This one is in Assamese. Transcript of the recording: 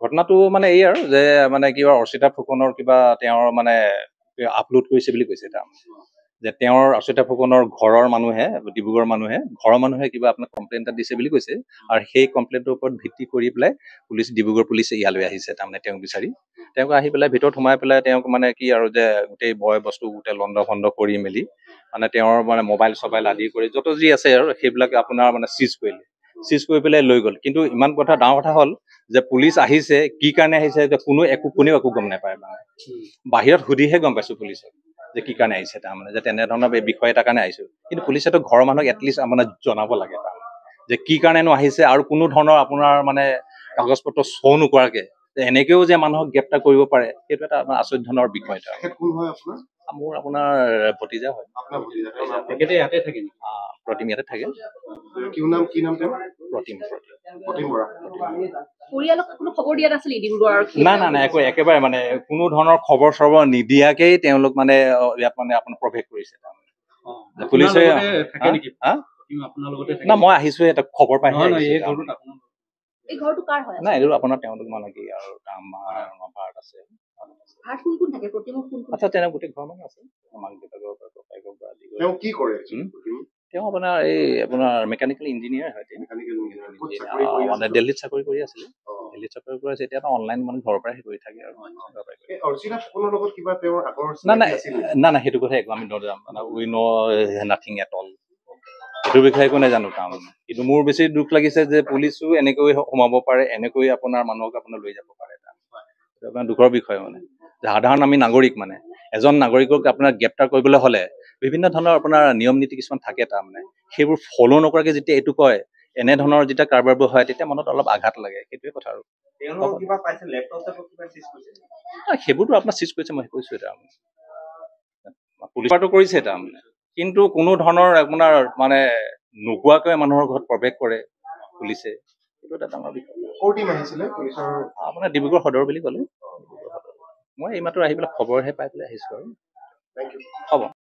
ঘটনাটো মানে এই আৰু যে মানে কিবা অৰ্চিতা ফুকনৰ কিবা তেওঁৰ মানে আপলোড কৰিছে বুলি কৈছে যে তেওঁৰ অৰ্চিতা ফুকনৰ ঘৰৰ মানুহে ডিব্ৰুগড়ৰ ঘৰৰ মানুহে কিবা আপোনাক কমপ্লেইন এটা দিছে বুলি কৈছে আৰু সেই কমপ্লেইনটোৰ ওপৰত ভিত্তি কৰি পেলাই ডিব্ৰুগড় পুলিচে ইয়ালৈ আহিছে তাৰমানে তেওঁক বিচাৰি তেওঁক আহি পেলাই ভিতৰত সোমাই পেলাই তেওঁক মানে কি আৰু যে গোটেই বয় বস্তু গোটেই লণ্ড ভণ্ড কৰি মেলি মানে তেওঁৰ মানে মোবাইল চবাইল আদি কৰি যত যি আছে আৰু সেইবিলাক আপোনাৰ মানে চিজ কৰি পেলাই লৈ গ'ল। কিন্তু ইমান কথা ডাঙৰ কথা হ'ল যে পুলিচ আহিছে কি কাৰণে আহিছে যে কোনেও একো গম নাপায় মানে বাহিৰত সুধিহে গম পাইছো পুলিচক যে কি কাৰণে আহিছে তাৰমানে যে তেনেধৰণৰ বিষয় এটাৰ কাৰণে আহিছো। কিন্তু পুলিচেতো ঘৰৰ মানুহক এটলিষ্ট মানে জনাব লাগে তাৰমানে যে কি কাৰণেনো আহিছে আৰু কোনো ধৰণৰ আপোনাৰ মানে কাগজ পত্ৰ শ্ব' নকৰাকে এনেকেও যে মানুহক গ্ৰেপ্তাৰ কৰিব পাৰে সেইটো এটা আপোনাৰ আচৰিত ধৰণৰ বিষয় এটা। মোৰ আপোনাৰ ভতিজা হয়। তেখেতে ইয়াতে থাকে নেকি? প্ৰতিম ইয়াতে থাকে। কি নাম প্ৰতিম নাই একেবাৰে মানে কোনো ধৰণৰ খবৰ চবৰ নিদিয়াকেই তেওঁলোক মানে ইয়াত মানে আপোনাৰ প্ৰৱেশ কৰিছে পুলিচে। না মই আহিছো এটা খবৰ পাই নাই এইটো আপোনাৰ তেওঁলোক মানে কি আৰু ভাড়াত আছে। আচ্ছা তেনে গোটেই ঘৰ মানুহ আছে মাক দেউতাকৰ পৰা ককাইকৰ পৰা আদি কৰি। কি কৰে তেওঁ আপোনাৰ এই আপোনাৰ মেকানিকেল ইঞ্জিনিয়াৰ হয়। মানে দিল্লীত চাকৰি কৰি আছিলে। দিল্লীত চাকৰি কৰি আছে এতিয়া অনলাইন মানে ঘৰৰ পৰাই কৰি থাকে আৰু না সেইটো কথা একো আমি নাজানো মানে উই ন নাথিং এট অল সেইটো বিষয়ে একো নাজানো তাৰমানে। কিন্তু মোৰ বেছি দুখ লাগিছে যে পুলিচো এনেকৈ সোমাব পাৰে এনেকৈ আপোনাৰ মানুহক আপোনাৰ লৈ যাব পাৰে সেইটো আপোনাৰ দুখৰ বিষয় মানে সাধাৰণ আমি নাগৰিক মানে এজন নাগৰিকক আপোনাৰ গ্ৰেপ্তাৰ কৰিবলৈ হলে বিভিন্ন ধৰণৰ আপোনাৰ নিয়ম নীতি কিছুমান থাকে তাৰমানে সেইবোৰ ফল' নকৰাকে যেতিয়া এইটো কয় এনেধৰণৰ যেতিয়া কাৰবাৰবোৰ হয় তেতিয়া মনত অলপ আঘাত লাগে সেইটোৱে কথা আৰু সেইবোৰতো আপোনাৰ চিজ কৰিছে মই কৈছো তাৰমানে পুলিচটো কৰিছে তাৰমানে কিন্তু কোনো ধৰণৰ আপোনাৰ মানে নোকোৱাকৈ মানুহৰ ঘৰত প্ৰৱেশ কৰে পুলিচে সেইটো এটা ডাঙৰ বিষয়। আপোনাৰ ডিব্ৰুগড় সদৰ বুলি ক'লে মই এইমাত্ৰ আহি পেলাই খবৰহে পাই পেলাই আহিছো আৰু হ'ব।